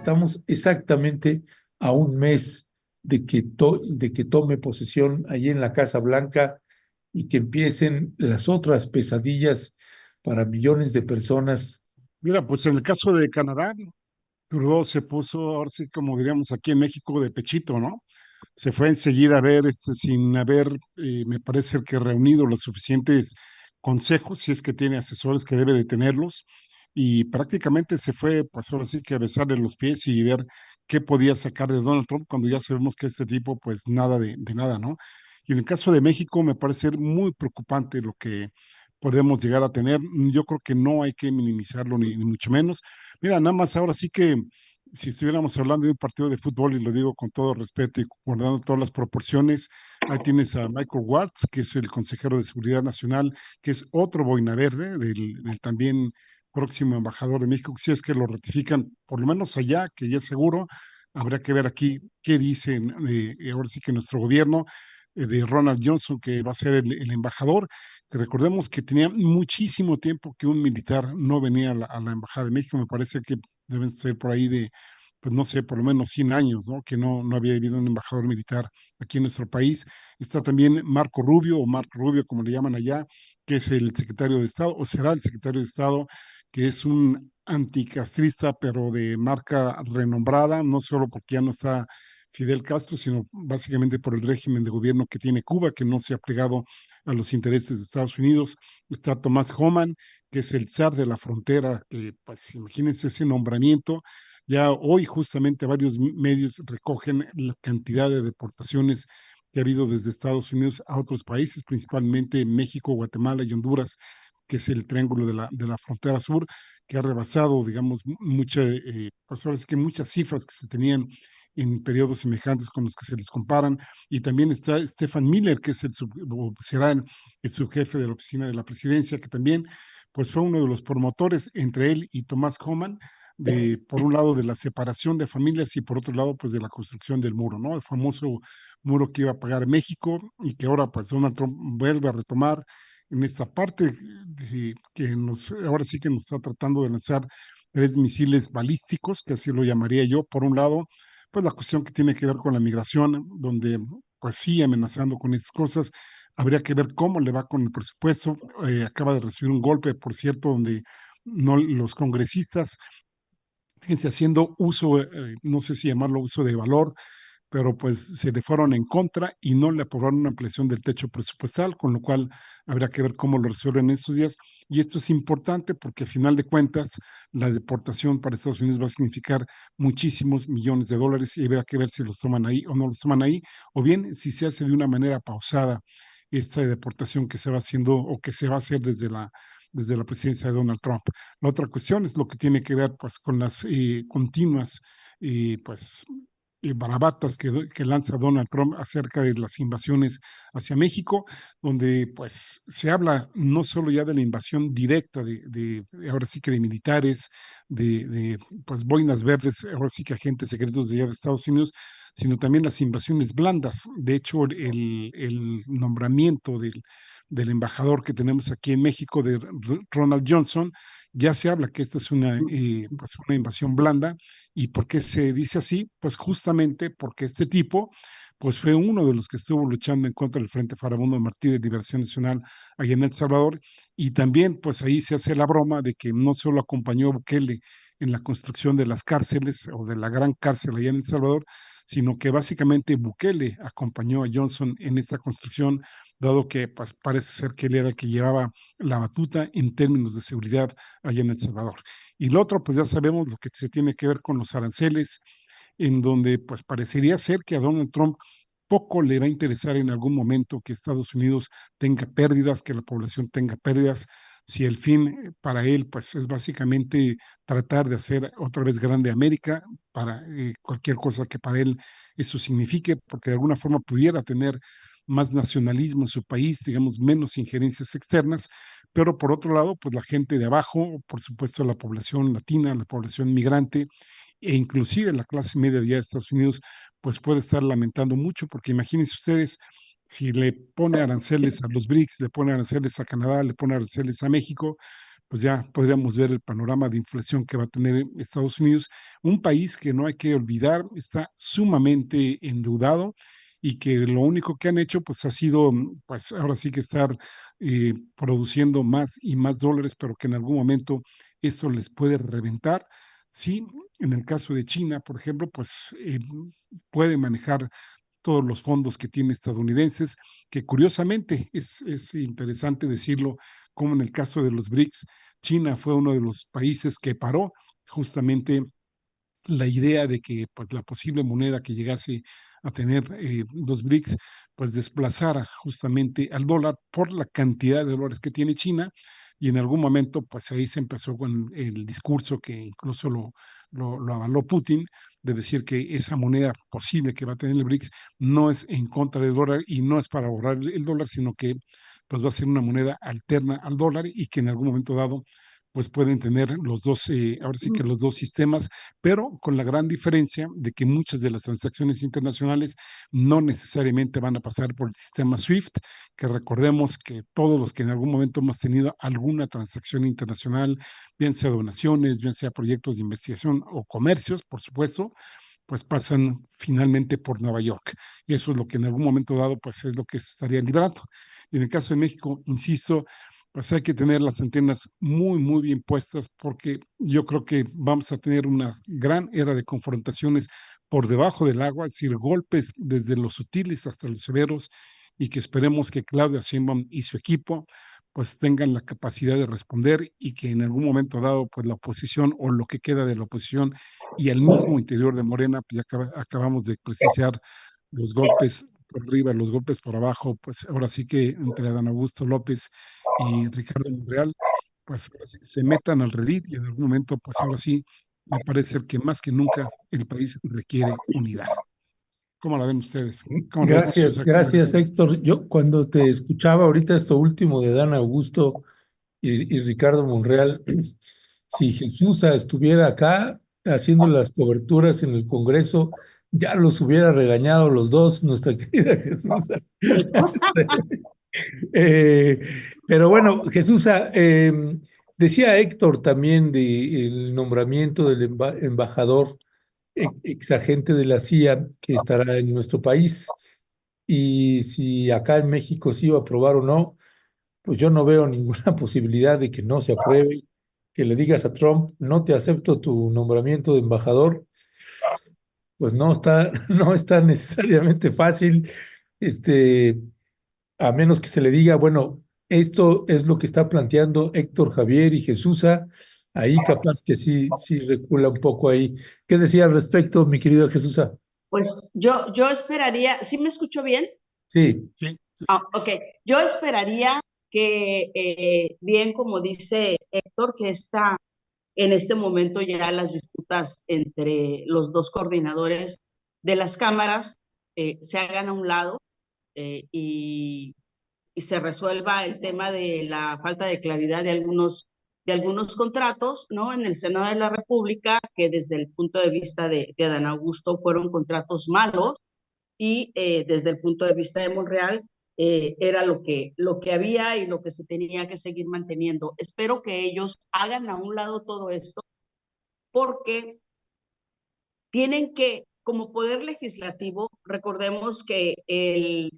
estamos exactamente a un mes de que tome posesión allí en la Casa Blanca y que empiecen las otras pesadillas para millones de personas. Mira, pues en el caso de Canadá, Trudeau se puso, ahora sí, como diríamos aquí en México, de pechito, ¿no? Se fue enseguida a ver, sin haber, me parece que reunido los suficientes consejos, si es que tiene asesores que debe de tenerlos, y prácticamente se fue, pues ahora sí que a besarle los pies y ver qué podía sacar de Donald Trump cuando ya sabemos que este tipo, pues nada de nada, ¿no? Y en el caso de México me parece muy preocupante lo que podemos llegar a tener. Yo creo que no hay que minimizarlo ni mucho menos. Mira, nada más ahora sí que si estuviéramos hablando de un partido de fútbol, y lo digo con todo respeto y guardando todas las proporciones, ahí tienes a Michael Watts, que es el consejero de Seguridad Nacional, que es otro boina verde del también próximo embajador de México. Si es que lo ratifican, por lo menos allá, que ya es seguro, habrá que ver aquí qué dicen, ahora sí que nuestro gobierno, de Ronald Johnson, que va a ser el embajador. Que recordemos que tenía muchísimo tiempo que un militar no venía a la Embajada de México. Me parece que deben ser por ahí de, pues no sé, por lo menos 100 años, ¿no? Que no había habido un embajador militar aquí en nuestro país. Está también Marco Rubio, o Marco Rubio, como le llaman allá, que es el secretario de Estado, o será el secretario de Estado, que es un anticastrista, pero de marca renombrada, no solo porque ya no está Fidel Castro, sino básicamente por el régimen de gobierno que tiene Cuba, que no se ha plegado a los intereses de Estados Unidos. Está Tomás Homan, que es el zar de la frontera, que pues imagínense ese nombramiento. Ya hoy justamente varios medios recogen la cantidad de deportaciones que ha habido desde Estados Unidos a otros países, principalmente México, Guatemala y Honduras, que es el triángulo de la frontera sur, que ha rebasado, digamos, pues ahora sí que muchas cifras que se tenían en periodos semejantes con los que se les comparan. Y también está Stefan Miller, que es será el subjefe de la oficina de la presidencia, que también pues fue uno de los promotores entre él y Tomás Homan de, por un lado, de la separación de familias y por otro lado, pues de la construcción del muro, ¿no? El famoso muro que iba a pagar México y que ahora, pues Donald Trump vuelve a retomar en esta parte que ahora sí que nos está tratando de lanzar tres misiles balísticos, que así lo llamaría yo. Por un lado, pues la cuestión que tiene que ver con la migración, donde pues sí, amenazando con estas cosas. Habría que ver cómo le va con el presupuesto. Acaba de recibir un golpe, por cierto, donde no los congresistas, fíjense, haciendo uso, no sé si llamarlo uso de valor, pero pues se le fueron en contra y no le aprobaron una ampliación del techo presupuestal, con lo cual habrá que ver cómo lo resuelven en estos días. Y esto es importante porque a final de cuentas la deportación para Estados Unidos va a significar muchísimos millones de dólares y habrá que ver si los toman ahí o no los toman ahí, o bien si se hace de una manera pausada esta deportación que se va haciendo o que se va a hacer desde la presidencia de Donald Trump. La otra cuestión es lo que tiene que ver pues con las continuas pues barabatas que lanza Donald Trump acerca de las invasiones hacia México, donde pues se habla no solo ya de la invasión directa ahora sí que de militares, de pues boinas verdes, ahora sí que agentes secretos de allá de Estados Unidos, sino también las invasiones blandas. De hecho, el nombramiento del embajador que tenemos aquí en México, de Ronald Johnson, ya se habla que esta es pues una invasión blanda. ¿Y por qué se dice así? Pues justamente porque este tipo pues fue uno de los que estuvo luchando en contra del Frente Farabundo Martí de Liberación Nacional allá en El Salvador, y también pues ahí se hace la broma de que no solo acompañó a Bukele en la construcción de las cárceles o de la gran cárcel allá en El Salvador, sino que básicamente Bukele acompañó a Johnson en esta construcción, dado que pues, parece ser que él era el que llevaba la batuta en términos de seguridad allá en El Salvador. Y lo otro, pues ya sabemos lo que se tiene que ver con los aranceles, en donde pues parecería ser que a Donald Trump poco le va a interesar en algún momento que Estados Unidos tenga pérdidas, que la población tenga pérdidas, si el fin para él pues es básicamente tratar de hacer otra vez grande América para cualquier cosa que para él eso signifique, porque de alguna forma pudiera tener más nacionalismo en su país, digamos, menos injerencias externas, pero por otro lado, pues la gente de abajo, por supuesto la población latina, la población migrante, e inclusive la clase media de Estados Unidos, pues puede estar lamentando mucho, porque imagínense ustedes, si le pone aranceles a los BRICS, le pone aranceles a Canadá, le pone aranceles a México, pues ya podríamos ver el panorama de inflación que va a tener Estados Unidos, un país que no hay que olvidar, está sumamente endeudado y que lo único que han hecho pues ha sido, pues ahora sí que estar produciendo más y más dólares, pero que en algún momento eso les puede reventar. Sí, en el caso de China, por ejemplo, pues puede manejar todos los fondos que tiene estadounidenses, que curiosamente es interesante decirlo, como en el caso de los BRICS, China fue uno de los países que paró justamente la idea de que pues, la posible moneda que llegase a tener los BRICS, pues desplazara justamente al dólar por la cantidad de dólares que tiene China. Y en algún momento, pues ahí se empezó con el discurso que incluso lo avaló Putin, de decir que esa moneda posible que va a tener el BRICS no es en contra del dólar y no es para borrar el dólar, sino que pues va a ser una moneda alterna al dólar y que en algún momento dado pues pueden tener los dos, ahora sí que los dos sistemas, pero con la gran diferencia de que muchas de las transacciones internacionales no necesariamente van a pasar por el sistema SWIFT, que recordemos que todos los que en algún momento hemos tenido alguna transacción internacional, bien sea donaciones, bien sea proyectos de investigación o comercios, por supuesto, pues pasan finalmente por Nueva York. Y eso es lo que en algún momento dado, pues es lo que se estaría librando. Y en el caso de México, insisto, pues hay que tener las antenas muy, muy bien puestas porque yo creo que vamos a tener una gran era de confrontaciones por debajo del agua, es decir, golpes desde los sutiles hasta los severos y que esperemos que Claudia Sheinbaum y su equipo pues tengan la capacidad de responder y que en algún momento dado pues la oposición o lo que queda de la oposición y al mismo interior de Morena pues ya acabamos de presenciar los golpes por arriba, los golpes por abajo, pues ahora sí que entre Adán Augusto López y Ricardo Monreal, pues ahora sí que se metan al redil y en algún momento, pues ahora sí, me parece que más que nunca el país requiere unidad. ¿Cómo la ven ustedes? ¿Cómo lo ves, Jesús? ¿Cómo lo Gracias, ves? Héctor. Yo cuando te escuchaba ahorita esto último de Dan Augusto y Ricardo Monreal, si Jesús estuviera acá haciendo las coberturas en el Congreso, ya los hubiera regañado los dos, nuestra querida Jesús. Eh, pero bueno, Jesús, decía Héctor también del nombramiento del embajador exagente de la CIA que estará en nuestro país. Y si acá en México se iba a aprobar o no, pues yo no veo ninguna posibilidad de que no se apruebe, que le digas a Trump, no te acepto tu nombramiento de embajador, pues no está, no está necesariamente fácil, este, a menos que se le diga, bueno, esto es lo que está planteando Héctor Javier y Jesús, ahí capaz que sí, sí recula un poco ahí. ¿Qué decía al respecto, mi querido Jesús? Pues yo esperaría, ¿sí me escucho bien? Sí. Sí, sí. Ok, yo esperaría que, bien como dice Héctor, que está en este momento ya las disputas entre los dos coordinadores de las cámaras se hagan a un lado y se resuelva el tema de la falta de claridad de algunos contratos, ¿no? En el Senado de la República, que desde el punto de vista de Adán Augusto fueron contratos malos, y desde el punto de vista de Monreal era lo que había y lo que se tenía que seguir manteniendo. Espero que ellos hagan a un lado todo esto porque tienen que, como poder legislativo, recordemos que el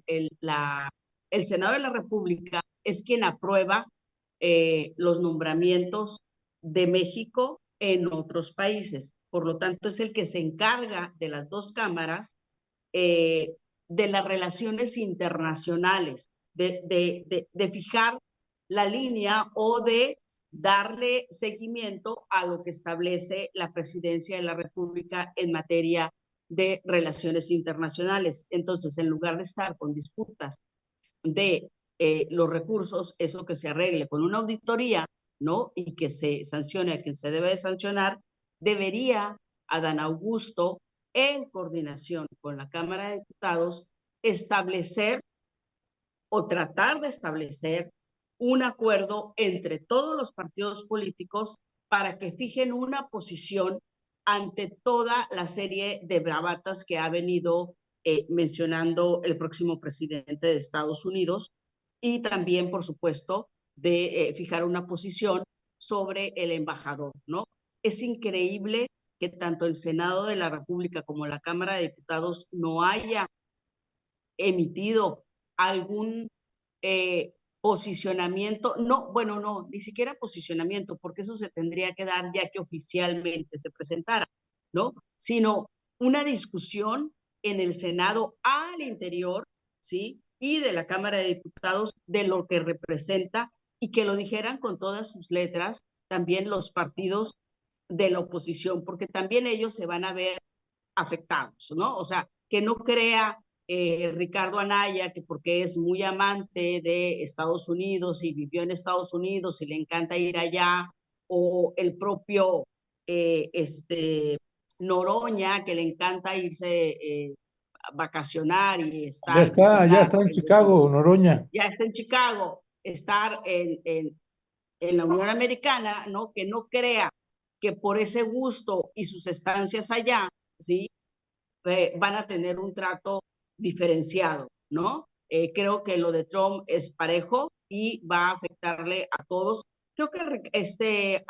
Senado de la República es quien aprueba los nombramientos de México en otros países. Por lo tanto, es el que se encarga de las dos cámaras de las relaciones internacionales, de fijar la línea o de darle seguimiento a lo que establece la presidencia de la República en materia de relaciones internacionales. Entonces, en lugar de estar con disputas de los recursos, eso que se arregle con una auditoría, ¿no? Y que se sancione a quien se debe de sancionar, debería Adán Augusto, en coordinación con la Cámara de Diputados, establecer o tratar de establecer un acuerdo entre todos los partidos políticos para que fijen una posición ante toda la serie de bravatas que ha venido mencionando el próximo presidente de Estados Unidos y también, por supuesto, de fijar una posición sobre el embajador, ¿no? Es increíble que tanto el Senado de la República como la Cámara de Diputados no haya emitido algún posicionamiento, no, bueno, no, ni siquiera posicionamiento, porque eso se tendría que dar ya que oficialmente se presentara, ¿no? Sino una discusión en el Senado al interior, ¿sí? Y de la Cámara de Diputados de lo que representa y que lo dijeran con todas sus letras también los partidos de la oposición, porque también ellos se van a ver afectados, ¿no? O sea, que no crea Ricardo Anaya que porque es muy amante de Estados Unidos y vivió en Estados Unidos y le encanta ir allá, o el propio Noroña, que le encanta irse a vacacionar y estar, Ya visitar, está en Chicago, Noroña. ya está en Chicago, estar en la Unión Americana, ¿no? Que no crea que por ese gusto y sus estancias allá, ¿sí? Van a tener un trato diferenciado, ¿no? Creo que lo de Trump es parejo y va a afectarle a todos. Creo que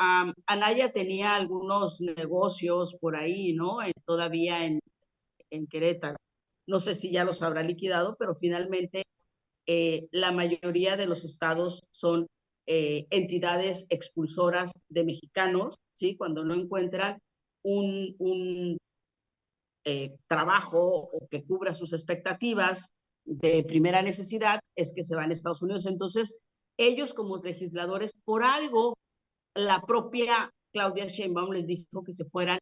Anaya tenía algunos negocios por ahí, ¿no? Todavía en Querétaro. No sé si ya los habrá liquidado, pero finalmente la mayoría de los estados son entidades expulsoras de mexicanos, ¿sí? Cuando no encuentran un trabajo o que cubra sus expectativas de primera necesidad, es que se van a Estados Unidos. Entonces, ellos como legisladores, por algo, la propia Claudia Sheinbaum les dijo que se fueran,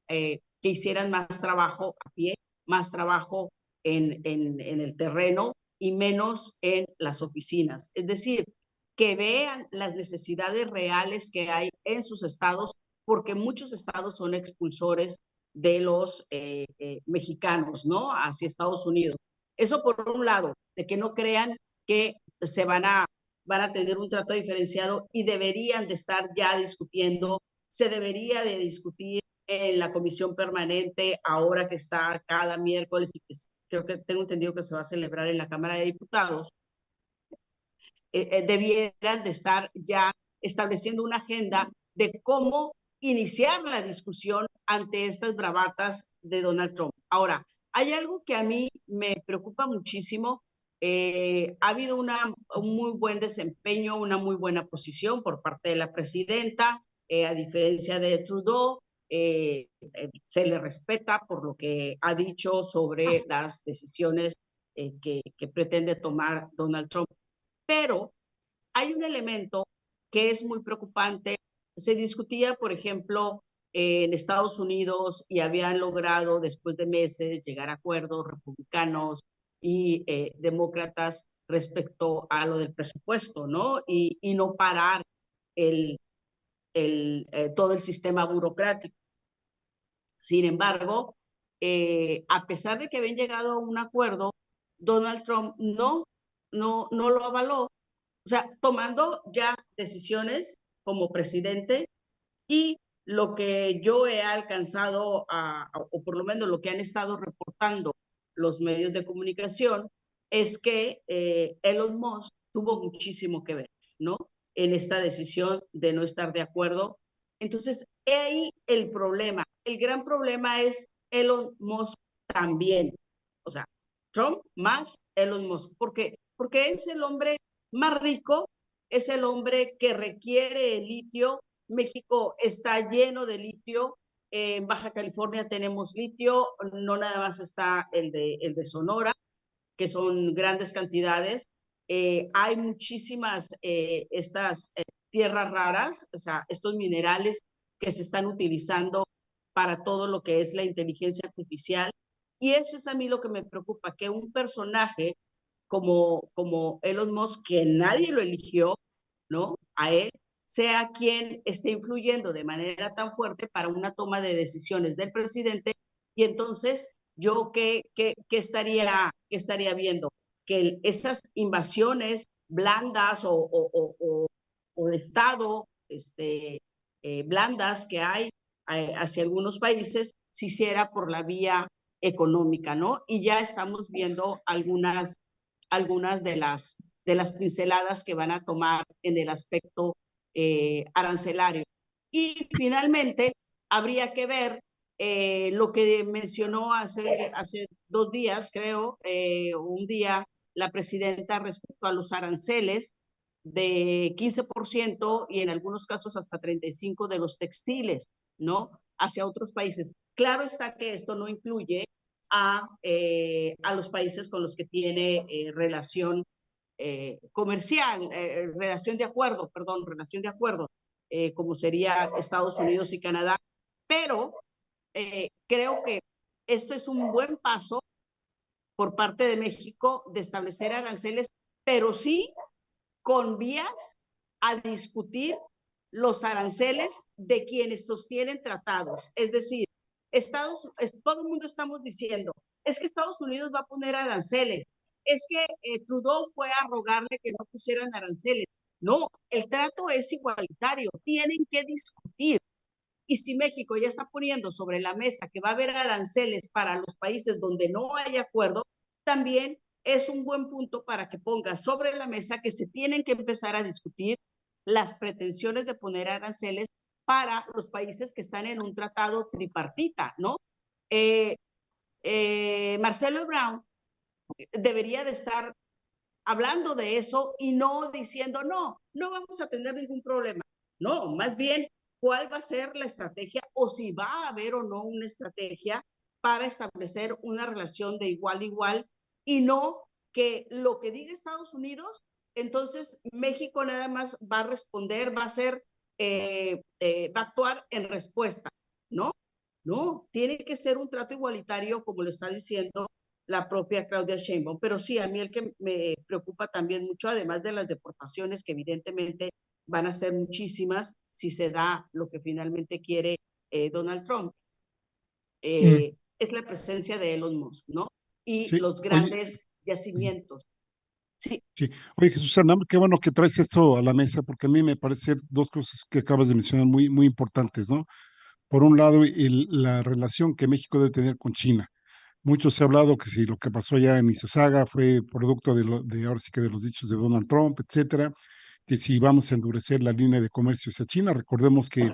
que hicieran más trabajo a pie, más trabajo en el terreno y menos en las oficinas. Es decir, que vean las necesidades reales que hay en sus estados, porque muchos estados son expulsores de los mexicanos, ¿no? Hacia Estados Unidos. Eso por un lado, de que no crean que van a tener un trato diferenciado y deberían de estar ya discutiendo, se debería de discutir en la comisión permanente ahora que está cada miércoles y que creo que tengo entendido que se va a celebrar en la Cámara de Diputados, debieran de estar ya estableciendo una agenda de cómo iniciar la discusión ante estas bravatas de Donald Trump. Ahora, hay algo que a mí me preocupa muchísimo. Ha habido un muy buen desempeño, una muy buena posición por parte de la presidenta, a diferencia de Trudeau. Se le respeta por lo que ha dicho sobre las decisiones que pretende tomar Donald Trump. Pero hay un elemento que es muy preocupante. Se discutía, por ejemplo, en Estados Unidos y habían logrado después de meses llegar a acuerdos republicanos y demócratas respecto a lo del presupuesto, ¿no? Y no parar el, todo el sistema burocrático. Sin embargo, a pesar de que habían llegado a un acuerdo, Donald Trump no lo avaló, o sea, tomando ya decisiones como presidente. Y lo que yo he alcanzado, o por lo menos lo que han estado reportando los medios de comunicación, es que Elon Musk tuvo muchísimo que ver, ¿no? En esta decisión de no estar de acuerdo. Entonces, ahí el problema. El gran problema es Elon Musk también. O sea, Trump más Elon Musk. ¿Por qué? Porque es el hombre más rico, es el hombre que requiere el litio. México está lleno de litio. En Baja California tenemos litio, no nada más está el de Sonora, que son grandes cantidades. Hay muchísimas estas tierras raras, o sea, estos minerales que se están utilizando para todo lo que es la inteligencia artificial. Y eso es a mí lo que me preocupa, que un personaje como Elon Musk, que nadie lo eligió, ¿no? A él, sea quien esté influyendo de manera tan fuerte para una toma de decisiones del presidente. Y entonces, ¿yo qué estaría viendo? Que esas invasiones blandas o de Estado blandas que hay hacia algunos países se hiciera por la vía económica, ¿no? Y ya estamos viendo algunas de las pinceladas que van a tomar en el aspecto arancelario. Y finalmente, habría que ver lo que mencionó hace 2 días, creo, un día, la presidenta respecto a los aranceles de 15% y en algunos casos hasta 35% de los textiles, ¿no? Hacia otros países. Claro está que esto no incluye a los países con los que tiene relación comercial, relación de acuerdo, perdón, relación de acuerdo, como sería Estados Unidos y Canadá. Pero creo que esto es un buen paso por parte de México de establecer aranceles, pero sí con vías a discutir los aranceles de quienes sostienen tratados. Es decir, todo el mundo estamos diciendo, es que Estados Unidos va a poner aranceles, es que Trudeau fue a rogarle que no pusieran aranceles. No, el trato es igualitario, tienen que discutir. Y si México ya está poniendo sobre la mesa que va a haber aranceles para los países donde no hay acuerdo, también es un buen punto para que ponga sobre la mesa que se tienen que empezar a discutir las pretensiones de poner aranceles para los países que están en un tratado tripartita, ¿no? Marcelo Ebrard debería de estar hablando de eso y no diciendo, no, no vamos a tener ningún problema. No, más bien, ¿cuál va a ser la estrategia o si va a haber o no una estrategia para establecer una relación de igual a igual y no que lo que diga Estados Unidos, entonces México nada más va a responder, va a ser, va a actuar en respuesta? No, no, tiene que ser un trato igualitario, como lo está diciendo la propia Claudia Sheinbaum. Pero sí, a mí el que me preocupa también mucho, además de las deportaciones, que evidentemente van a ser muchísimas si se da lo que finalmente quiere Donald Trump, es la presencia de Elon Musk, ¿no? Y Sí, los oye, grandes yacimientos. Sí. sí. Oye, Jesús, qué bueno que traes esto a la mesa, porque a mí me parecen dos cosas que acabas de mencionar muy, muy importantes, ¿no? Por un lado, la relación que México debe tener con China. Mucho se ha hablado que si lo que pasó allá en Mississauga fue producto de ahora sí que de los dichos de Donald Trump, etcétera, que si vamos a endurecer la línea de comercio hacia China. Recordemos que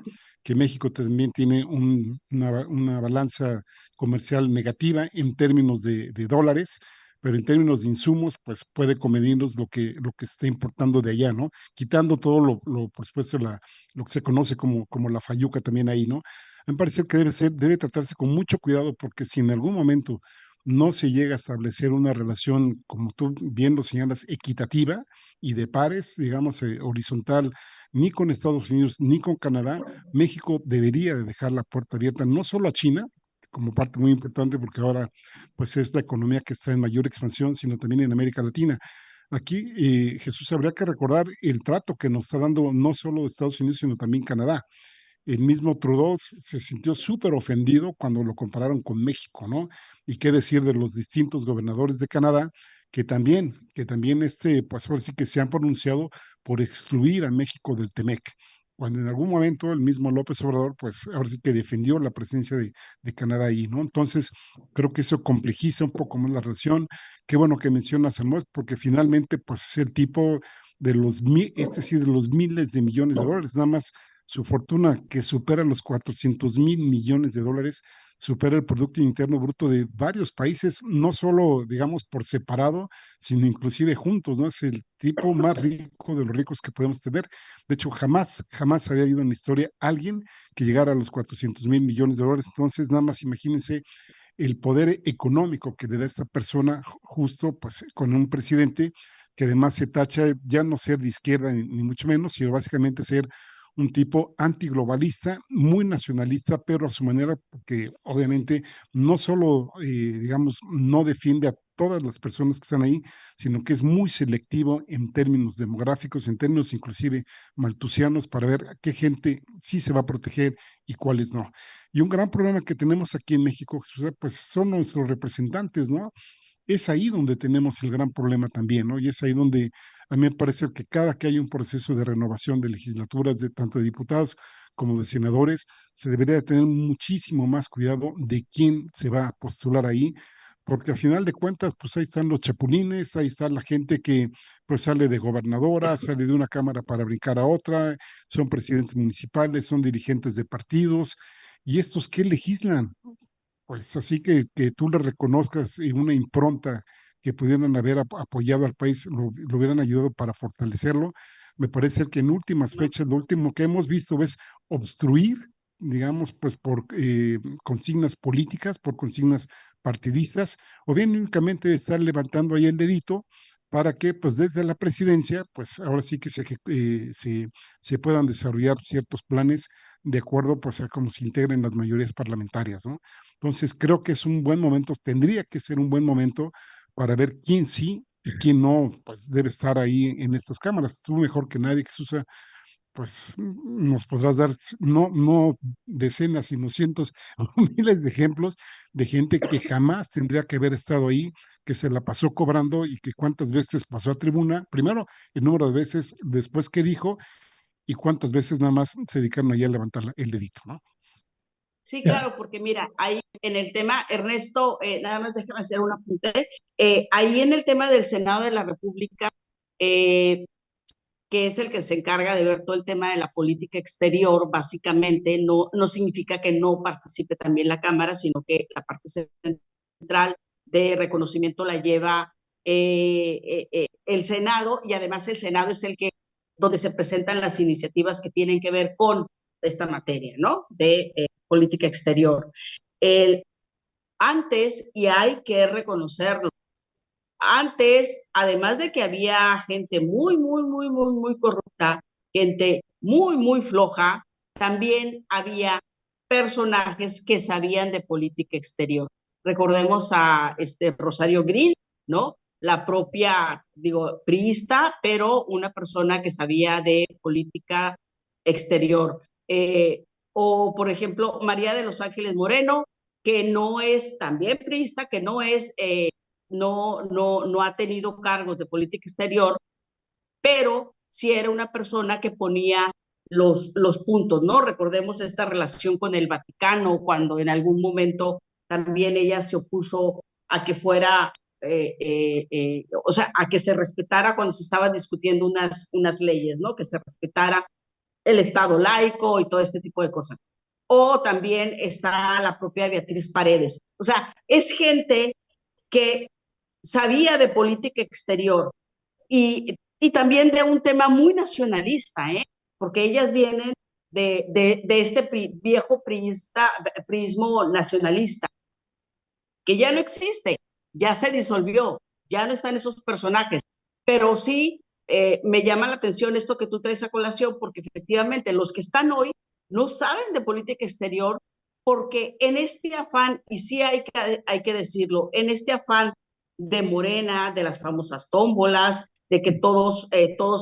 México también tiene una balanza comercial negativa en términos de dólares, pero en términos de insumos, pues puede convenirnos lo que está importando de allá, ¿no? Quitando todo por supuesto, lo que se conoce como la fayuca también ahí, ¿no? A mí me parece que debe tratarse con mucho cuidado, porque si en algún momento no se llega a establecer una relación, como tú bien lo señalas, equitativa y de pares, digamos, horizontal, ni con Estados Unidos ni con Canadá, México debería de dejar la puerta abierta no solo a China, como parte muy importante, porque ahora pues es la economía que está en mayor expansión, sino también en América Latina. Aquí, Jesús, habría que recordar el trato que nos está dando no solo Estados Unidos, sino también Canadá. El mismo Trudeau se sintió súper ofendido cuando lo compararon con México, ¿no? Y qué decir de los distintos gobernadores de Canadá que también pues ahora sí que se han pronunciado por excluir a México del TEMEC, cuando en algún momento el mismo López Obrador, pues ahora sí que defendió la presencia de Canadá ahí, ¿no? Entonces, creo que eso complejiza un poco más la relación. Qué bueno que mencionas a Musk, porque finalmente, pues es el tipo de los miles de millones de dólares, nada más su fortuna, que supera los 400,000 millones de dólares, supera el Producto Interno Bruto de varios países, no solo, digamos, por separado, sino inclusive juntos, ¿no? Es el tipo más rico de los ricos que podemos tener. De hecho, jamás, jamás había habido en la historia alguien que llegara a los 400,000 millones de dólares. Entonces, nada más imagínense el poder económico que le da esta persona, justo pues con un presidente que además se tacha ya no ser de izquierda ni mucho menos, sino básicamente ser un tipo antiglobalista, muy nacionalista, pero a su manera, porque obviamente no solo, digamos, no defiende a todas las personas que están ahí, sino que es muy selectivo en términos demográficos, en términos inclusive maltusianos, para ver a qué gente sí se va a proteger y cuáles no. Y un gran problema que tenemos aquí en México, pues son nuestros representantes, ¿no? Es ahí donde tenemos el gran problema también, ¿no? Y es ahí donde a mí me parece que cada que hay un proceso de renovación de legislaturas, de tanto de diputados como de senadores, se debería de tener muchísimo más cuidado de quién se va a postular ahí, porque al final de cuentas, pues ahí están los chapulines, ahí está la gente que pues sale de gobernadora, sale de una cámara para brincar a otra, son presidentes municipales, son dirigentes de partidos, y estos que legislan, pues así que tú le reconozcas en una impronta que pudieran haber apoyado al país, lo hubieran ayudado para fortalecerlo. Me parece que en últimas fechas, lo último que hemos visto es obstruir, digamos, pues por consignas políticas, por consignas partidistas, o bien únicamente estar levantando ahí el dedito para que, pues desde la presidencia, pues ahora sí que se puedan desarrollar ciertos planes de acuerdo, pues a cómo se integren las mayorías parlamentarias, ¿no? Entonces, creo que es un buen momento, tendría que ser un buen momento para ver quién sí y quién no, pues debe estar ahí en estas cámaras. Tú mejor que nadie, Jesús, pues nos podrás dar no decenas, sino cientos o miles de ejemplos de gente que jamás tendría que haber estado ahí, que se la pasó cobrando y que cuántas veces pasó a tribuna, primero el número de veces después que dijo y cuántas veces nada más se dedicaron ahí a levantar el dedito, ¿no? Sí, Ya, claro, porque mira, ahí en el tema, Ernesto, nada más déjame hacer un apunte. Ahí en el tema del Senado de la República, eh, que es el que se encarga de ver todo el tema de la política exterior, básicamente, no significa que no participe también la Cámara, sino que la parte central de reconocimiento la lleva el Senado, y además el Senado es el que, donde se presentan las iniciativas que tienen que ver con esta materia, ¿no? De política exterior. El, antes, y hay que reconocerlo, antes, además de que había gente muy corrupta, gente muy floja, también había personajes que sabían de política exterior. Recordemos a Rosario Green, ¿no? La propia, digo, priista, pero una persona que sabía de política exterior. O, por ejemplo, María de los Ángeles Moreno, que no es también priista, que no ha tenido cargos de política exterior, pero sí era una persona que ponía los puntos, ¿no? Recordemos esta relación con el Vaticano, cuando en algún momento también ella se opuso a que fuera, o sea, a que se respetara cuando se estaban discutiendo unas leyes, ¿no? Que se respetara el Estado laico y todo este tipo de cosas. O también está la propia Beatriz Paredes. O sea, es gente que sabía de política exterior y también de un tema muy nacionalista, ¿eh? Porque ellas vienen de este viejo prismo nacionalista, que ya no existe, ya se disolvió, ya no están esos personajes, pero sí me llama la atención esto que tú traes a colación, porque efectivamente los que están hoy no saben de política exterior, porque en este afán, y sí hay que decirlo, en este afán de Morena, de las famosas tómbolas, de que todos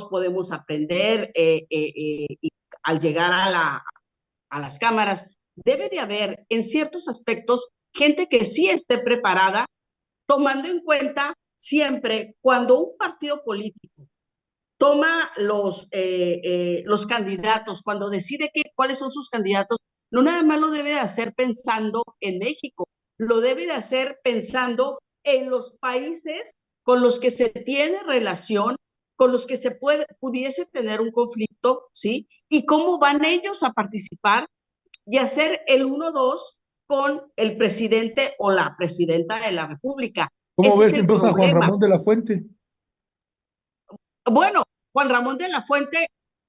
podemos aprender y al llegar a las cámaras, debe de haber en ciertos aspectos gente que sí esté preparada, tomando en cuenta siempre cuando un partido político toma los candidatos, cuando decide cuáles son sus candidatos, no nada más lo debe de hacer pensando en México, lo debe de hacer pensando en los países con los que se tiene relación, con los que pudiese tener un conflicto, ¿sí? Y cómo van ellos a participar y hacer el 1-2 con el presidente o la presidenta de la República. ¿cómo Ese es ves el entonces a Juan problema. Ramón de la Fuente? Bueno, Juan Ramón de la Fuente,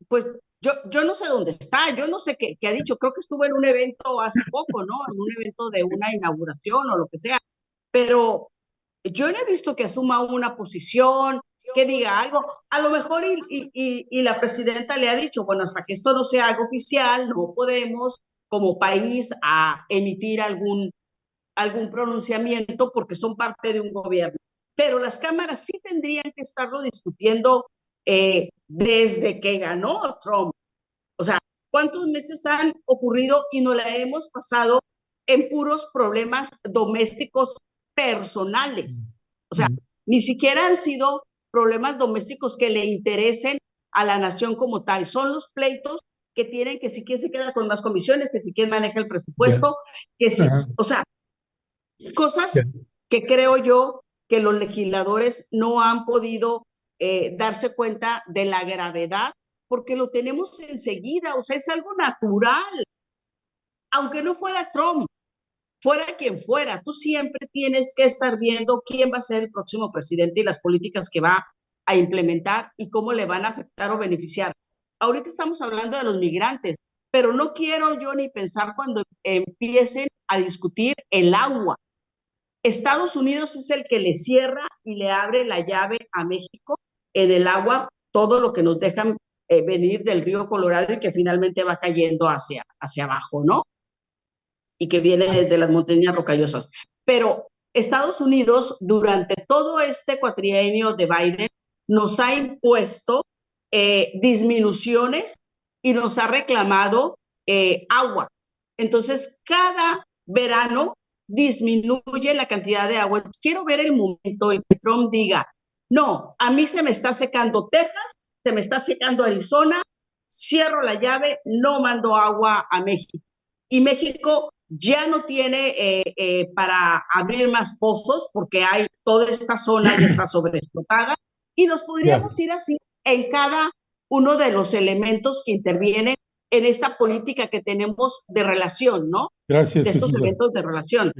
pues yo no sé dónde está, yo no sé qué ha dicho, creo que estuvo en un evento hace poco, ¿no? En un evento de una inauguración o lo que sea, pero yo no he visto que asuma una posición, que diga algo, a lo mejor y la presidenta le ha dicho, bueno, hasta que esto no sea algo oficial, no podemos como país a emitir algún pronunciamiento porque son parte de un gobierno. Pero las cámaras sí tendrían que estarlo discutiendo desde que ganó Trump. O sea, ¿cuántos meses han ocurrido y nos la hemos pasado en puros problemas domésticos personales? O sea, ni siquiera han sido problemas domésticos que le interesen a la nación como tal. Son los pleitos que tienen que si quién se queda con más comisiones, que si quién maneja el Ya, presupuesto, que si, ajá, o sea, cosas ya. que creo yo que los legisladores no han podido darse cuenta de la gravedad, porque lo tenemos enseguida, o sea, es algo natural. Aunque no fuera Trump, fuera quien fuera, tú siempre tienes que estar viendo quién va a ser el próximo presidente y las políticas que va a implementar y cómo le van a afectar o beneficiar. Ahorita estamos hablando de los migrantes, pero no quiero yo ni pensar cuando empiecen a discutir el agua. Estados Unidos es el que le cierra y le abre la llave a México en el agua, todo lo que nos dejan venir del río Colorado y que finalmente va cayendo hacia abajo, ¿no? Y que viene desde las montañas rocallosas. Pero Estados Unidos, durante todo este cuatrienio de Biden, nos ha impuesto disminuciones y nos ha reclamado agua. Entonces, cada verano disminuye la cantidad de agua. Entonces, quiero ver el momento en que Trump diga, no, a mí se me está secando Texas, se me está secando Arizona, cierro la llave, no mando agua a México. Y México ya no tiene para abrir más pozos porque hay toda esta zona ya está sobreexplotada y nos podríamos ir así en cada uno de los elementos que intervienen en esta política que tenemos de relación, ¿no? Gracias, de estos Jesús. eventos de relación.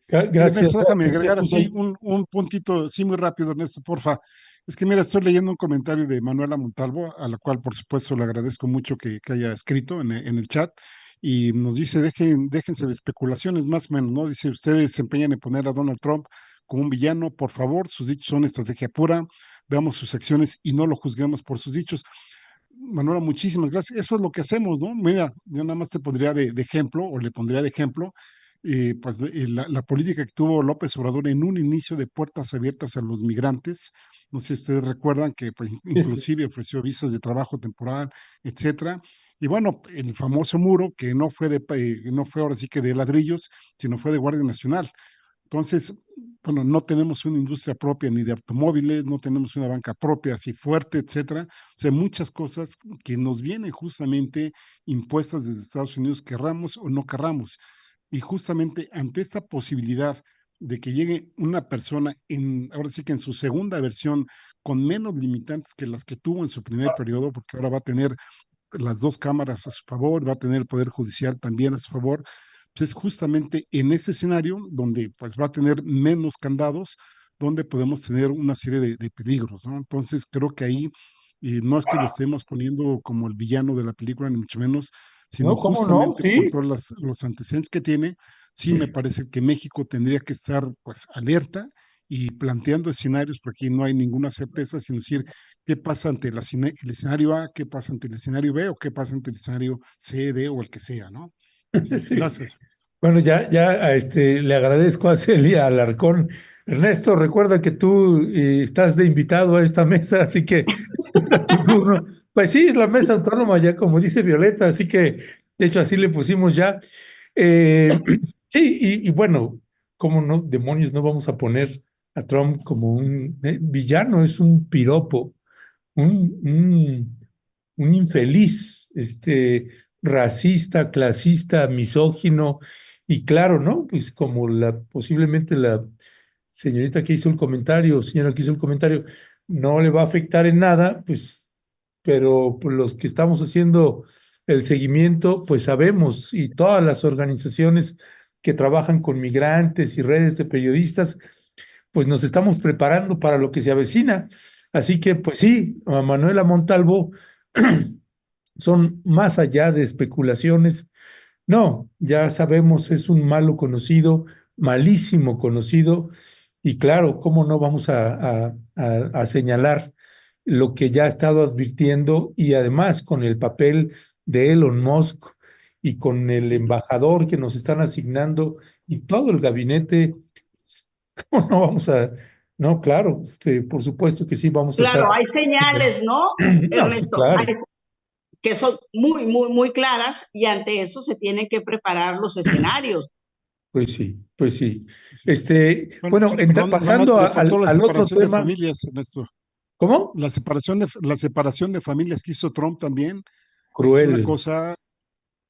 Gracias. Ernesto, déjame agregar así un puntito, sí, muy rápido, Ernesto, porfa. Es que mira, estoy leyendo un comentario de Manuela Montalvo, a la cual por supuesto le agradezco mucho que haya escrito en el chat, y nos dice, déjense de especulaciones más o menos, ¿no? Dice, ustedes se empeñan en poner a Donald Trump como un villano, por favor, sus dichos son estrategia pura, veamos sus acciones y no lo juzguemos por sus dichos. Manuela, muchísimas gracias. Eso es lo que hacemos, ¿no? Mira, yo nada más te pondría de ejemplo, o le pondría de ejemplo, pues la política que tuvo López Obrador en un inicio de puertas abiertas a los migrantes. No sé si ustedes recuerdan que pues, inclusive ofreció visas de trabajo temporal, etcétera. Y bueno, el famoso muro que no fue ahora sí que de ladrillos, sino fue de Guardia Nacional. Entonces, bueno, no tenemos una industria propia ni de automóviles, no tenemos una banca propia así fuerte, etcétera. O sea, muchas cosas que nos vienen justamente impuestas desde Estados Unidos, querramos o no querramos. Y justamente ante esta posibilidad de que llegue una persona ahora sí que en su segunda versión, con menos limitantes que las que tuvo en su primer periodo, porque ahora va a tener las dos cámaras a su favor, va a tener el Poder Judicial también a su favor, pues es justamente en ese escenario donde pues va a tener menos candados, donde podemos tener una serie de peligros, ¿no? Entonces creo que ahí no es que lo estemos poniendo como el villano de la película, ni mucho menos, sino No, ¿cómo no? justamente por Sí. todos los antecedentes que tiene, sí me parece que México tendría que estar pues alerta y planteando escenarios, porque no hay ninguna certeza, sino decir qué pasa ante el escenario A, qué pasa ante el escenario B o qué pasa ante el escenario C, D o el que sea, ¿no? Sí, Sí. gracias. Bueno, le agradezco a Celia Alarcón. Ernesto, recuerda que tú estás de invitado a esta mesa, así que espera tu turno. Pues sí, es la mesa autónoma, ya como dice Violeta, así que de hecho así le pusimos ya. Eh, sí, y bueno, ¿cómo no, demonios, no vamos a poner a Trump como un villano? Es un piropo, un, un, un infeliz, racista, clasista, misógino, y claro, ¿no? Pues como posiblemente la señorita que hizo el comentario, señora que hizo el comentario, no le va a afectar en nada, pues, pero pues, los que estamos haciendo el seguimiento, pues sabemos, y todas las organizaciones que trabajan con migrantes y redes de periodistas, pues nos estamos preparando para lo que se avecina. Así que, pues sí, a Manuela Montalvo son más allá de especulaciones. No, ya sabemos, es un malo conocido, malísimo conocido, y claro, ¿cómo no vamos a señalar lo que ya ha estado advirtiendo y además con el papel de Elon Musk y con el embajador que nos están asignando y todo el gabinete? ¿Cómo no vamos a? No, claro, por supuesto que sí vamos a estar. Claro, hay señales, ¿no, No, sí, Ernesto? claro. Que son muy, muy, muy claras y ante eso se tienen que preparar los escenarios. Pues sí, pues sí. Bueno, Bueno, perdón, nada más pasando me faltó la al otro separación de tema. familias, Ernesto. ¿Cómo? La separación de familias que hizo Trump también es una Cruel. cosa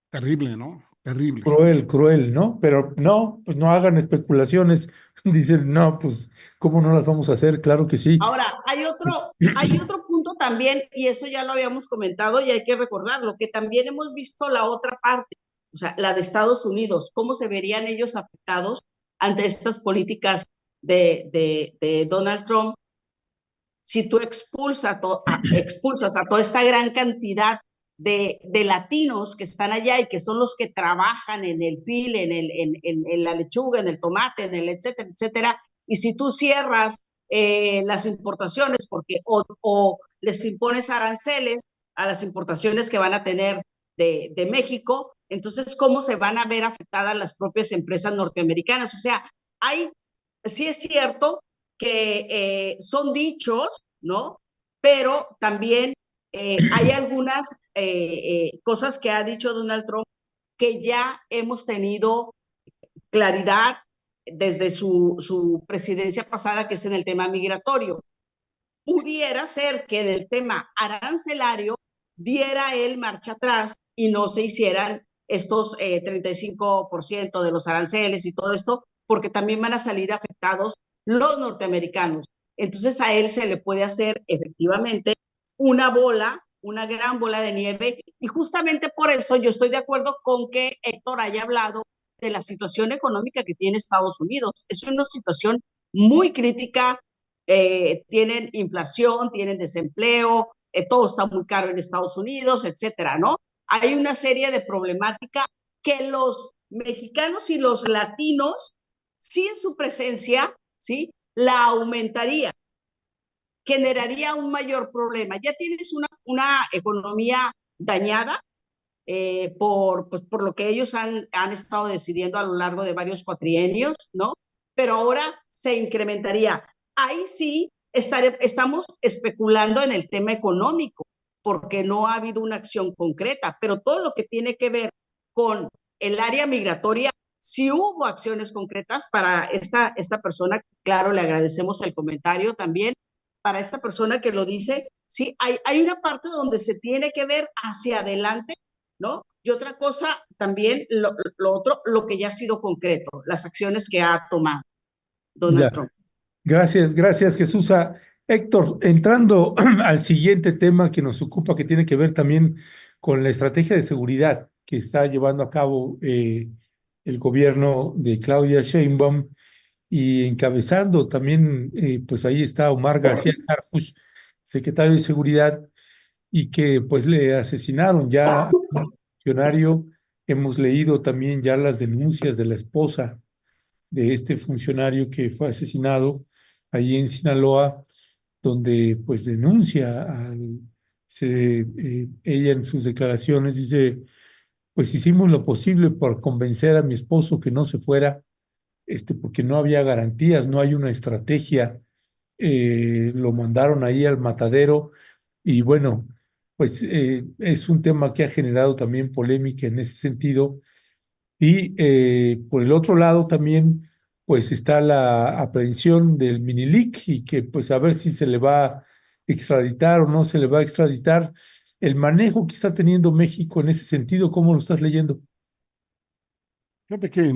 terrible, ¿no? terrible. Cruel, cruel, ¿no? Pero no, pues no hagan especulaciones. Dicen, no, pues, ¿cómo no las vamos a hacer? Claro que sí. Ahora, hay otro punto también, y eso ya lo habíamos comentado y hay que recordarlo, que también hemos visto la otra parte, o sea, la de Estados Unidos, cómo se verían ellos afectados ante estas políticas de Donald Trump si tú expulsas a toda esta gran cantidad de latinos que están allá y que son los que trabajan en el file, en la lechuga, en el tomate, en el etcétera, etcétera, y si tú cierras las importaciones porque o les impones aranceles a las importaciones que van a tener de México, entonces, ¿cómo se van a ver afectadas las propias empresas norteamericanas? O sea, sí es cierto que son dichos, ¿no? Pero también hay algunas cosas que ha dicho Donald Trump que ya hemos tenido claridad desde su presidencia pasada, que es en el tema migratorio. Pudiera ser que en el tema arancelario diera él marcha atrás y no se hicieran estos 35% de los aranceles y todo esto, porque también van a salir afectados los norteamericanos. Entonces a él se le puede hacer efectivamente una bola, una gran bola de nieve, y justamente por eso yo estoy de acuerdo con que Héctor haya hablado de la situación económica que tiene Estados Unidos. Es una situación muy crítica, tienen inflación, tienen desempleo, todo está muy caro en Estados Unidos, etcétera, ¿no? Hay una serie de problemática que los mexicanos y los latinos, sin su presencia, ¿sí? La aumentaría, generaría un mayor problema. Ya tienes una economía dañada por lo que ellos han estado decidiendo a lo largo de varios cuatrienios, ¿no? Pero ahora se incrementaría. Ahí sí estamos especulando en el tema económico, porque no ha habido una acción concreta, pero todo lo que tiene que ver con el área migratoria, sí hubo acciones concretas para esta persona. Claro, le agradecemos el comentario también. Para esta persona que lo dice, sí, hay una parte donde se tiene que ver hacia adelante, ¿no? Y otra cosa también, lo que ya ha sido concreto, las acciones que ha tomado Donald Ya. Trump. Gracias, gracias, Jesús. Héctor, entrando al siguiente tema que nos ocupa, que tiene que ver también con la estrategia de seguridad que está llevando a cabo el gobierno de Claudia Sheinbaum y encabezando también, pues ahí está Omar García Harfuch, secretario de Seguridad, y que pues le asesinaron ya a un funcionario. Hemos leído también ya las denuncias de la esposa de este funcionario que fue asesinado ahí en Sinaloa, donde pues denuncia ella en sus declaraciones dice, pues hicimos lo posible por convencer a mi esposo que no se fuera, porque no había garantías, no hay una estrategia, lo mandaron ahí al matadero y bueno, pues es un tema que ha generado también polémica en ese sentido y por el otro lado también, pues está la aprehensión del Minilic y que pues a ver si se le va a extraditar o no se le va a extraditar. El manejo que está teniendo México en ese sentido, ¿cómo lo estás leyendo? Fíjate que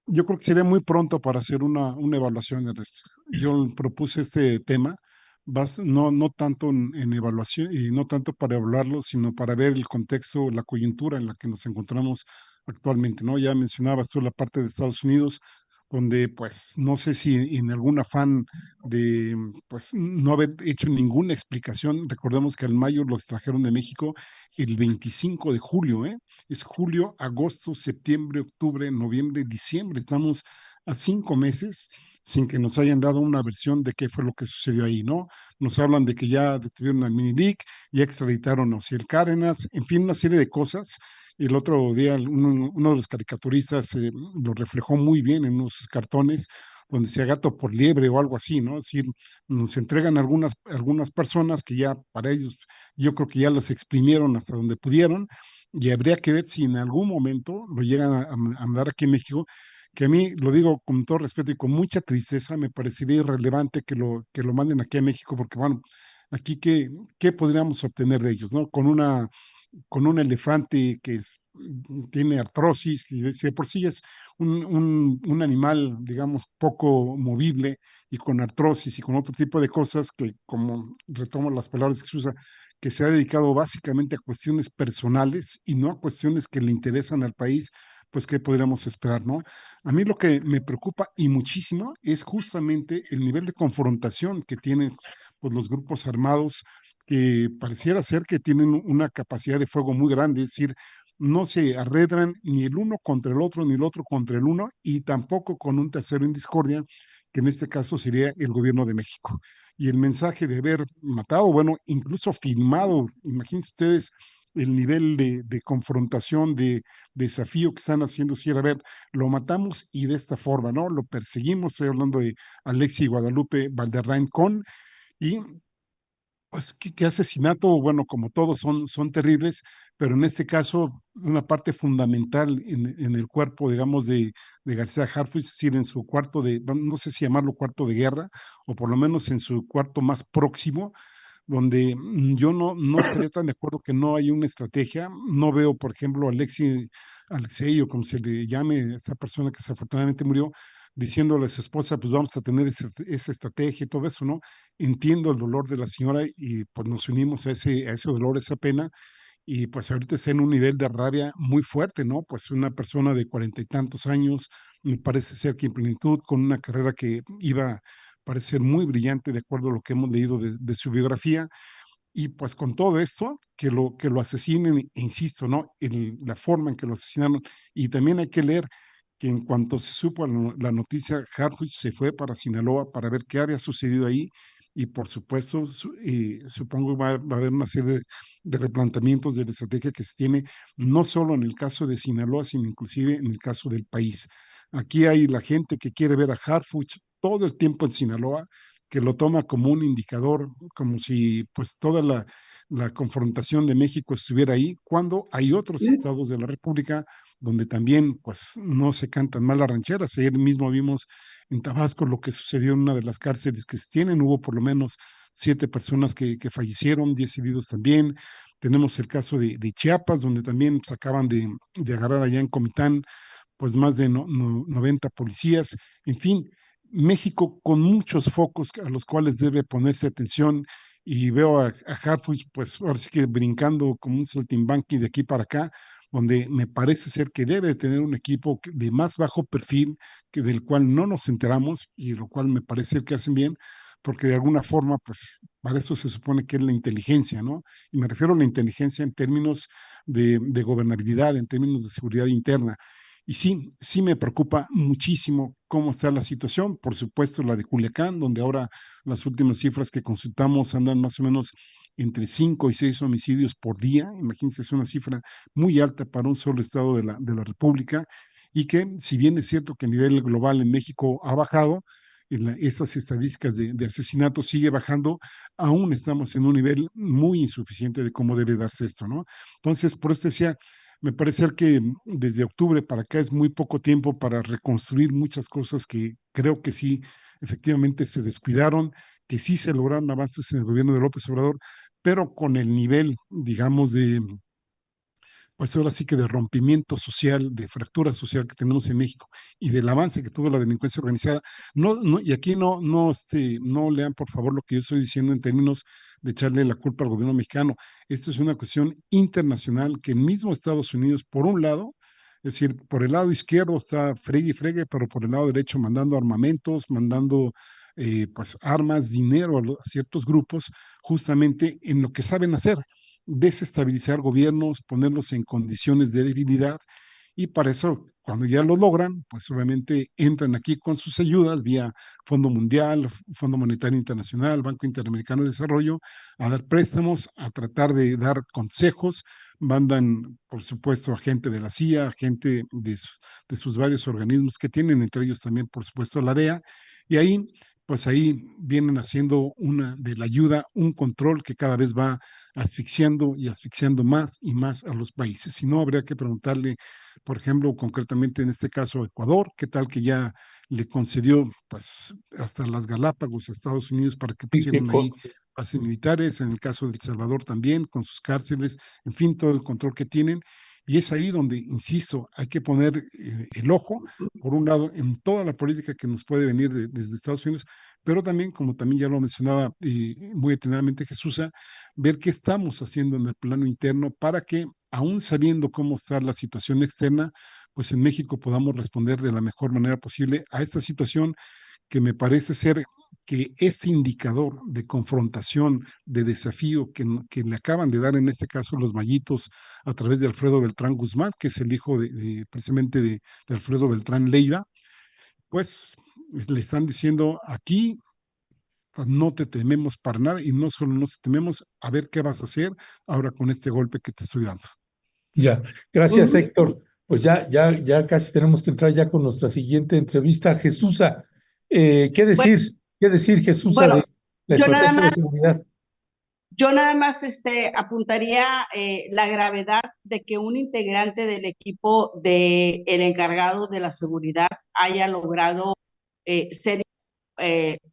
yo creo que sería muy pronto para hacer una evaluación de esto. Yo propuse este tema, no tanto en evaluación y no tanto para evaluarlo, sino para ver el contexto, la coyuntura en la que nos encontramos actualmente, ¿no? Ya mencionabas tú la parte de Estados Unidos, donde pues no sé si en algún afán de pues no haber hecho ninguna explicación, recordemos que al mayo lo extrajeron de México el 25 de julio, ¿eh? Es julio, agosto, septiembre, octubre, noviembre, diciembre. Estamos a 5 meses sin que nos hayan dado una versión de qué fue lo que sucedió ahí, ¿no? Nos hablan de que ya detuvieron al Minilic, ya extraditaron a Osiel Cárdenas, en fin, una serie de cosas. El otro día uno de los caricaturistas lo reflejó muy bien en unos cartones donde decía gato por liebre o algo así, ¿no? Es decir, nos entregan algunas personas que ya para ellos yo creo que ya las exprimieron hasta donde pudieron y habría que ver si en algún momento lo llegan a mandar aquí en México, que a mí, lo digo con todo respeto y con mucha tristeza, me parecería irrelevante que lo manden aquí a México, porque bueno, aquí qué podríamos obtener de ellos, ¿no? Con un elefante que tiene artrosis, y si de por sí es un animal, digamos, poco movible y con artrosis y con otro tipo de cosas que, como retomo las palabras que se usa, que se ha dedicado básicamente a cuestiones personales y no a cuestiones que le interesan al país, pues qué podríamos esperar, ¿no? A mí lo que me preocupa y muchísimo es justamente el nivel de confrontación que tienen pues, los grupos armados, que pareciera ser que tienen una capacidad de fuego muy grande, es decir, no se arredran ni el uno contra el otro, ni el otro contra el uno, y tampoco con un tercero en discordia, que en este caso sería el gobierno de México. Y el mensaje de haber matado, bueno, incluso filmado, imagínense ustedes el nivel de confrontación, de desafío que están haciendo, si era, a ver, lo matamos y de esta forma, ¿no? Lo perseguimos, estoy hablando de Alexi Guadalupe Valderrain con, y pues qué asesinato, bueno, como todos son terribles, pero en este caso una parte fundamental en el cuerpo, digamos, de García Harfuch, es decir, en su cuarto de, bueno, no sé si llamarlo cuarto de guerra, o por lo menos en su cuarto más próximo, donde yo no estaría tan de acuerdo que no hay una estrategia. No veo, por ejemplo, Alexei, o como se le llame, esta persona que desafortunadamente murió, diciéndole a su esposa, pues vamos a tener esa estrategia y todo eso, ¿no? Entiendo el dolor de la señora y pues nos unimos a ese dolor, a esa pena, y pues ahorita está en un nivel de rabia muy fuerte, ¿no? Pues una persona de 40 y tantos años, me parece ser que en plenitud, con una carrera que iba a parecer muy brillante de acuerdo a lo que hemos leído de su biografía, y pues con todo esto, que lo asesinen, insisto, ¿no? La forma en que lo asesinaron, y también hay que leer que en cuanto se supo la noticia, Harfuch se fue para Sinaloa para ver qué había sucedido ahí, y por supuesto, supongo va a haber una serie de replanteamientos de la estrategia que se tiene, no solo en el caso de Sinaloa, sino inclusive en el caso del país. Aquí hay la gente que quiere ver a Harfuch todo el tiempo en Sinaloa, que lo toma como un indicador, como si pues toda la confrontación de México estuviera ahí, cuando hay otros estados de la República donde también pues no se cantan mal las rancheras. Ayer mismo vimos en Tabasco lo que sucedió en una de las cárceles que se tienen, hubo por lo menos 7 personas que fallecieron, 10 heridos también. Tenemos el caso de Chiapas, donde también pues, acaban de agarrar allá en Comitán pues más de 90 policías, en fin, México con muchos focos a los cuales debe ponerse atención, y veo a Hartwig pues ahora sí que brincando como un saltimbanqui de aquí para acá, donde me parece ser que debe tener un equipo de más bajo perfil, que del cual no nos enteramos, y lo cual me parece que hacen bien, porque de alguna forma, pues para eso se supone que es la inteligencia, ¿no? Y me refiero a la inteligencia en términos de gobernabilidad, en términos de seguridad interna. Y sí, sí me preocupa muchísimo cómo está la situación. Por supuesto, la de Culiacán, donde ahora las últimas cifras que consultamos andan más o menos entre 5 y 6 homicidios por día. Imagínense, es una cifra muy alta para un solo estado de la República, y que si bien es cierto que a nivel global en México ha bajado, estas estadísticas de asesinatos sigue bajando, aún estamos en un nivel muy insuficiente de cómo debe darse esto, ¿no? Entonces, por eso decía, me parece que desde octubre para acá es muy poco tiempo para reconstruir muchas cosas que creo que sí, efectivamente se descuidaron, que sí se lograron avances en el gobierno de López Obrador, pero con el nivel, digamos, pues ahora sí que de rompimiento social, de fractura social que tenemos en México, y del avance que tuvo la delincuencia organizada. Y aquí no lean por favor lo que yo estoy diciendo en términos de echarle la culpa al gobierno mexicano. Esto es una cuestión internacional que el mismo Estados Unidos, por un lado, es decir, por el lado izquierdo está fregue y fregue, pero por el lado derecho mandando armamentos, mandando pues armas, dinero a ciertos grupos, justamente en lo que saben hacer: desestabilizar gobiernos, ponerlos en condiciones de debilidad, y para eso, cuando ya lo logran, pues obviamente entran aquí con sus ayudas vía Fondo Mundial, Fondo Monetario Internacional, Banco Interamericano de Desarrollo, a dar préstamos, a tratar de dar consejos, mandan, por supuesto, a gente de la CIA, a gente de sus varios organismos que tienen, entre ellos también, por supuesto, la DEA, y ahí pues ahí vienen haciendo de la ayuda un control que cada vez va asfixiando y asfixiando más y más a los países. Si no, habría que preguntarle, por ejemplo, concretamente en este caso Ecuador, qué tal que ya le concedió pues hasta las Galápagos a Estados Unidos para que Y pusieran ahí bases militares, en el caso de El Salvador también, con sus cárceles, en fin, todo el control que tienen. Y es ahí donde, insisto, hay que poner el ojo, por un lado, en toda la política que nos puede venir desde Estados Unidos, pero también, como también ya lo mencionaba muy atinadamente Jesús, ver qué estamos haciendo en el plano interno para que, aún sabiendo cómo está la situación externa, pues en México podamos responder de la mejor manera posible a esta situación que me parece ser que ese indicador de confrontación, de desafío que le acaban de dar en este caso los Mayitos a través de Alfredo Beltrán Guzmán, que es el hijo precisamente de Alfredo Beltrán Leiva, pues le están diciendo aquí pues, no te tememos para nada y no solo nos tememos, a ver qué vas a hacer ahora con este golpe que te estoy dando. Ya, gracias Héctor. Pues ya casi tenemos que entrar ya con nuestra siguiente entrevista. Jesusa, ¿qué Bueno, decir? ¿Qué decir, Jesusa, bueno, de la yo nada estrategia de más, seguridad? yo nada más apuntaría la gravedad de que un integrante del equipo del encargado de la seguridad haya logrado ser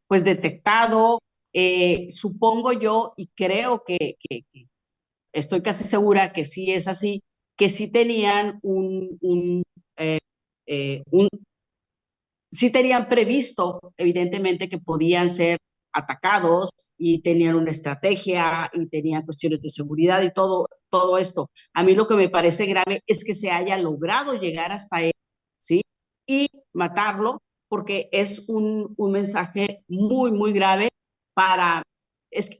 pues detectado. Supongo yo y creo que estoy casi segura que sí es así, que sí tenían un sí tenían previsto, evidentemente, que podían ser atacados y tenían una estrategia y tenían cuestiones de seguridad y todo esto. A mí lo que me parece grave es que se haya logrado llegar hasta él, ¿sí? Y matarlo, porque es un mensaje muy, muy grave para,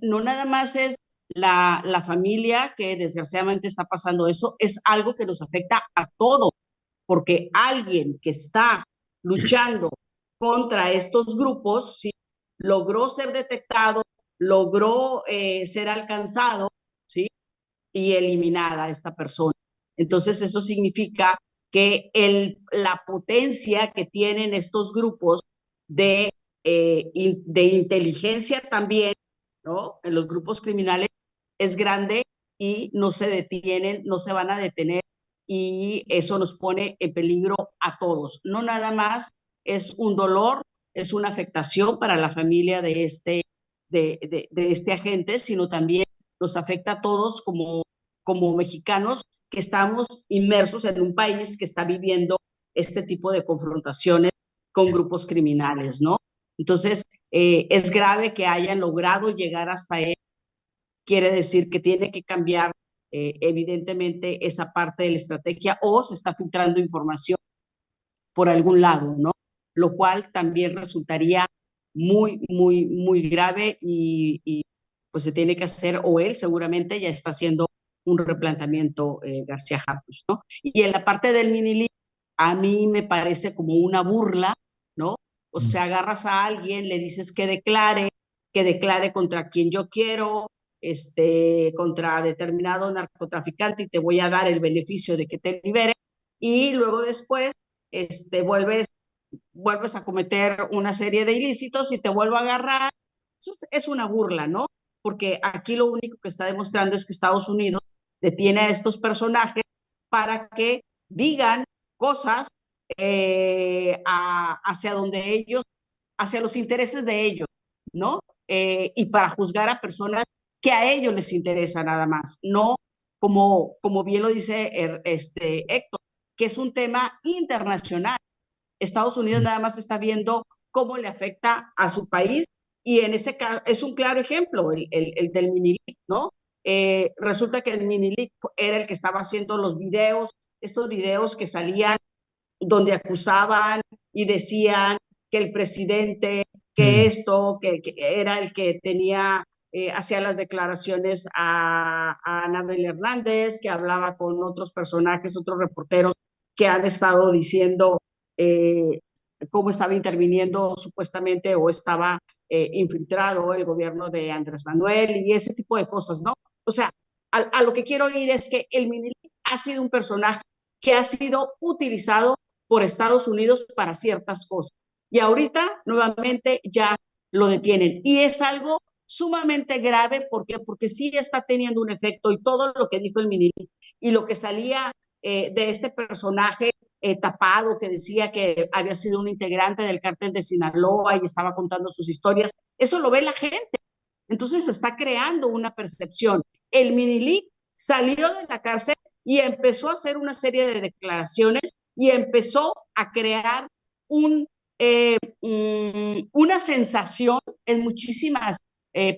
no nada más es la familia que desgraciadamente está pasando eso, es algo que nos afecta a todos, porque alguien que está luchando contra estos grupos, ¿sí? Logró ser detectado, logró ser alcanzado, ¿sí? Y eliminada esta persona. Entonces eso significa que la potencia que tienen estos grupos de inteligencia también, ¿no? En los grupos criminales es grande y no se detienen, no se van a detener y eso nos pone en peligro a todos. No nada más es un dolor, es una afectación para la familia de este agente, sino también nos afecta a todos como mexicanos que estamos inmersos en un país que está viviendo este tipo de confrontaciones con grupos criminales, ¿no? Entonces, es grave que hayan logrado llegar hasta él. Quiere decir que tiene que cambiar evidentemente esa parte de la estrategia o se está filtrando información por algún lado, ¿no? Lo cual también resultaría muy, muy, muy grave pues se tiene que hacer, o él seguramente ya está haciendo un replanteamiento García Harfuch, ¿no? Y en la parte del mini a mí me parece como una burla, ¿no? O sea, agarras a alguien, le dices que declare contra quien yo quiero, contra determinado narcotraficante y te voy a dar el beneficio de que te libere y luego después vuelves a cometer una serie de ilícitos y te vuelvo a agarrar. Eso es una burla, ¿no? Porque aquí lo único que está demostrando es que Estados Unidos detiene a estos personajes para que digan cosas hacia donde ellos, hacia los intereses de ellos, ¿no? Y para juzgar a personas que a ellos les interesa nada más, no como bien lo dice Héctor, que es un tema internacional. Estados Unidos nada más está viendo cómo le afecta a su país y en ese caso es un claro ejemplo, el del Minilic, ¿no? Resulta que el Minilic era el que estaba haciendo los videos, estos videos que salían donde acusaban y decían que el presidente, que esto, que era el que tenía, hacía las declaraciones a Anabel Hernández, que hablaba con otros personajes, otros reporteros que han estado diciendo eh, cómo estaba interviniendo supuestamente o estaba infiltrado el gobierno de Andrés Manuel y ese tipo de cosas, ¿no? O sea, a lo que quiero ir es que el Minili ha sido un personaje que ha sido utilizado por Estados Unidos para ciertas cosas. Y ahorita nuevamente ya lo detienen. Y es algo sumamente grave. ¿Por qué? Porque sí está teniendo un efecto y todo lo que dijo el Minili y lo que salía de este personaje tapado que decía que había sido un integrante del cártel de Sinaloa y estaba contando sus historias, eso lo ve la gente. Entonces se está creando una percepción. El Minili salió de la cárcel y empezó a hacer una serie de declaraciones y empezó a crear una sensación en muchísimas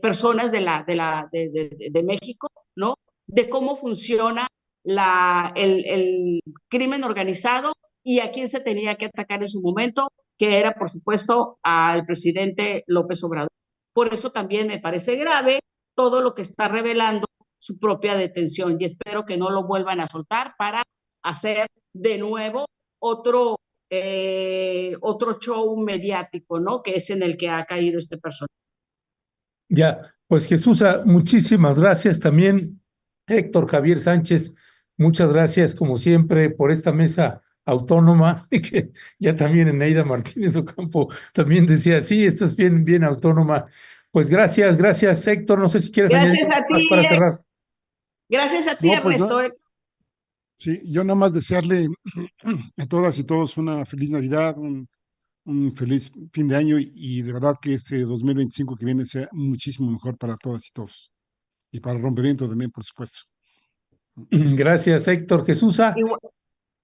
personas de México, ¿no? De cómo funciona el crimen organizado y a quién se tenía que atacar en su momento, que era, por supuesto, al presidente López Obrador. Por eso también me parece grave todo lo que está revelando su propia detención y espero que no lo vuelvan a soltar para hacer de nuevo otro show mediático, ¿no? Que es en el que ha caído este personaje. Ya, pues Jesús, muchísimas gracias también. Héctor Javier Sánchez, muchas gracias como siempre por esta mesa autónoma, y que ya también Eneida Martínez Ocampo también decía, sí, esto es bien, bien autónoma. Pues gracias Héctor, no sé si quieres añadir Gracias a algo más ti, para cerrar. gracias a ti, No, pues Ernesto. no, sí, yo nada más desearle a todas y todos una feliz Navidad, un feliz fin de año y de verdad que este 2025 que viene sea muchísimo mejor para todas y todos. Y para el rompimiento también, por supuesto. Gracias Héctor. Jesús.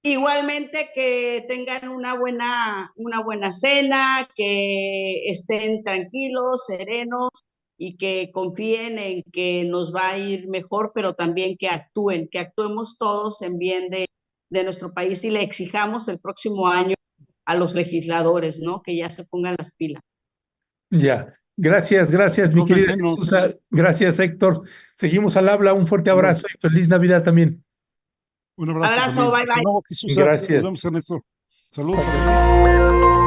Igualmente que tengan una buena cena, que estén tranquilos, serenos y que confíen en que nos va a ir mejor, pero también que actuemos todos en bien de nuestro país y le exijamos el próximo año a los legisladores, ¿no? Que ya se pongan las pilas. Ya, gracias mi Tomen querida menos. Jesús. Gracias Héctor. Seguimos al habla, un fuerte Luego, abrazo y feliz Navidad también. un abrazo Abrazo, también. bye Hasta bye. luego, Jesús. Nos Gracias. vemos, Ernesto. Saludos a